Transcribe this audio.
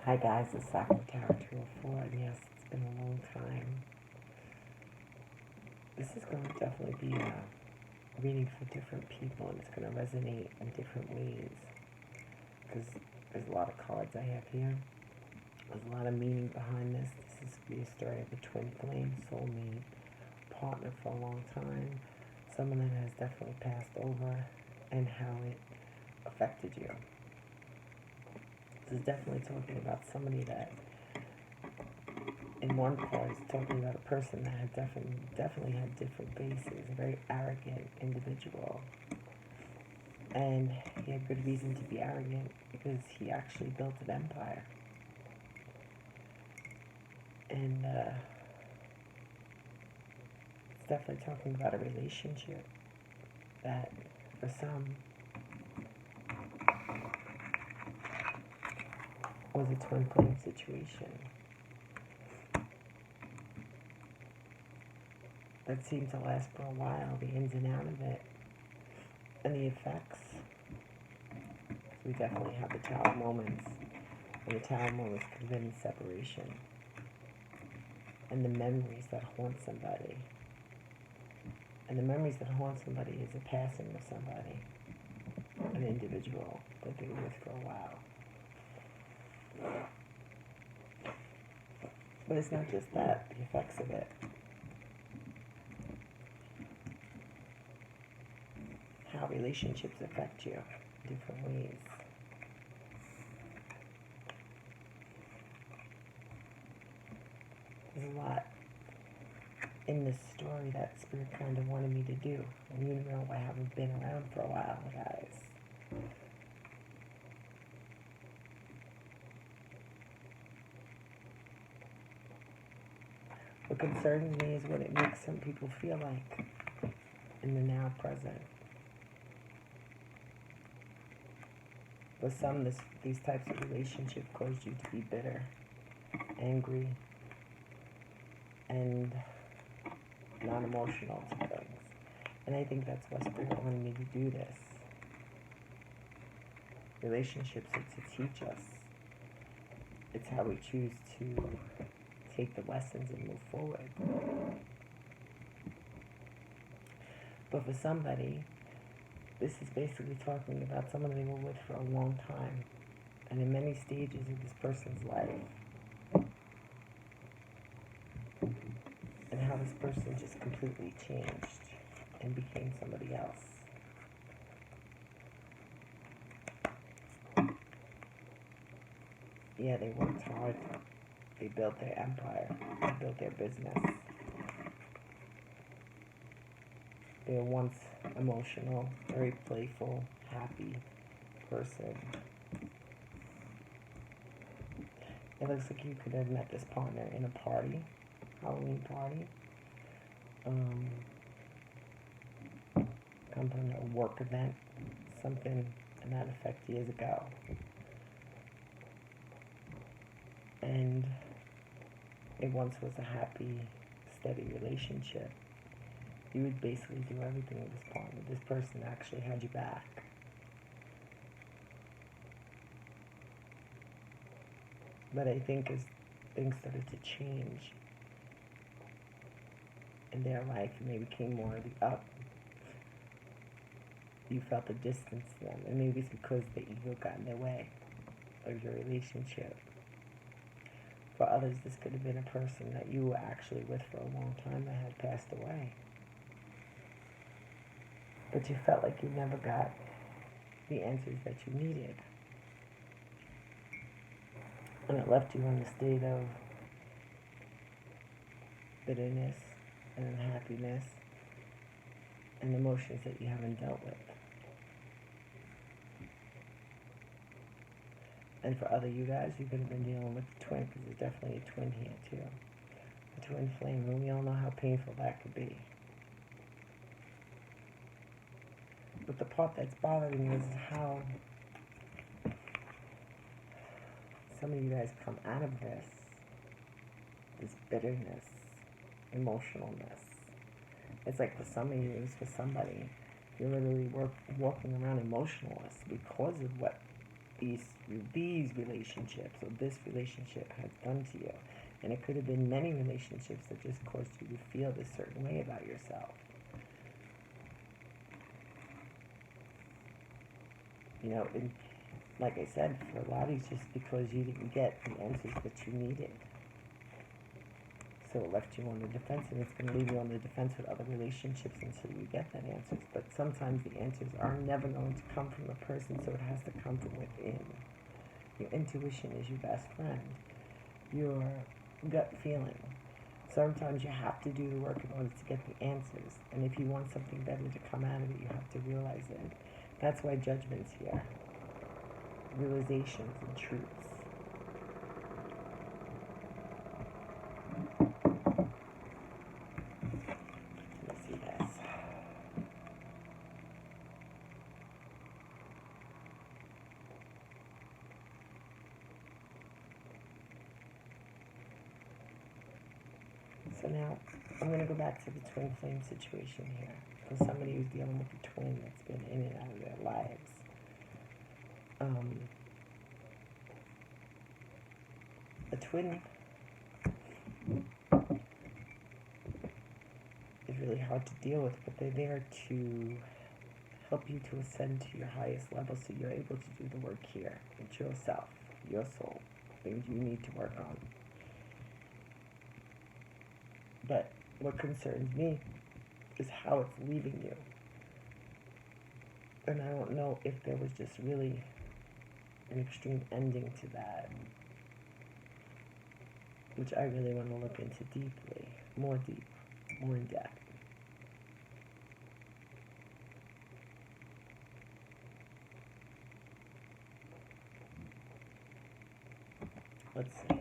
Hi guys, it's Sacral Tower 204, and yes, it's been a long time. This is going to definitely be a reading for different people, and it's going to resonate in different ways, because there's a lot of cards I have here. There's a lot of meaning behind this. This is the story of a twin flame, soulmate, partner for a long time, someone that has definitely passed over, and how it affected you. This is definitely talking about somebody that, in one part, is talking about a person that had definitely had different bases, a very arrogant individual. And he had good reason to be arrogant because he actually built an empire. And it's definitely talking about a relationship that, for some, was a twin flame situation that seemed to last for a while, the ins and outs of it, and the effects. We definitely have the tower moments, and the tower moments could have been separation, and the memories that haunt somebody. And the memories that haunt somebody is the passing of somebody, an individual that they were with for a while. But it's not just that, the effects of it. How relationships affect you in different ways. There's a lot in this story that Spirit kind of wanted me to do. And you know I haven't been around for a while, guys. What concerns me is what it makes some people feel like in the now present. For some, these types of relationships cause you to be bitter, angry, and non-emotional to things. And I think that's why Spirit wanted me to do this. Relationships are to teach us. It's how we choose to take the lessons and move forward. But for somebody, this is basically talking about someone they were with for a long time, and in many stages of this person's life, and how this person just completely changed and became somebody else. Yeah, they worked hard. They built their empire. They built their business. They were once emotional, very playful, happy person. It looks like you could have met this partner in a party, Halloween party. Come from a work event, something in that effect years ago. And it once was a happy, steady relationship. You would basically do everything with this partner. This person actually had you back. But I think as things started to change in their life and they became more of the up, you felt a distance to them. And maybe it's because the ego got in their way of your relationship. For others, this could have been a person that you were actually with for a long time that had passed away. But you felt like you never got the answers that you needed. And it left you in a state of bitterness and unhappiness and emotions that you haven't dealt with. And for other you guys, you could have been dealing with the twin, because there's definitely a twin here too. A twin flame, and we all know how painful that could be. But the part that's bothering me is how some of you guys come out of this bitterness, emotionalness. It's like for some of you, it's for somebody, you're literally walking around emotionless because of what these relationships or this relationship has done to you. And it could have been many relationships that just caused you to feel this certain way about yourself. You know, and like I said, for a lot of you, it's just because you didn't get the answers that you needed. So it left you on the defense, and it's going to leave you on the defense with other relationships until you get that answers. But sometimes the answers are never going to come from a person, so it has to come from within. Your intuition is your best friend. Your gut feeling. Sometimes you have to do the work in order to get the answers. And if you want something better to come out of it, you have to realize it. That's why judgment's here. Realizations and truths. Let me see this. So now, I'm going to go back to the twin flame situation here. For somebody who's dealing with a twin that's been in and out of their lives. A twin is really hard to deal with, but they're there to help you to ascend to your highest level so you're able to do the work here. It's yourself, your soul, things you need to work on. But what concerns me is how it's leaving you. And I don't know if there was just really an extreme ending to that, which I really want to look into deeply, more in depth. Let's see.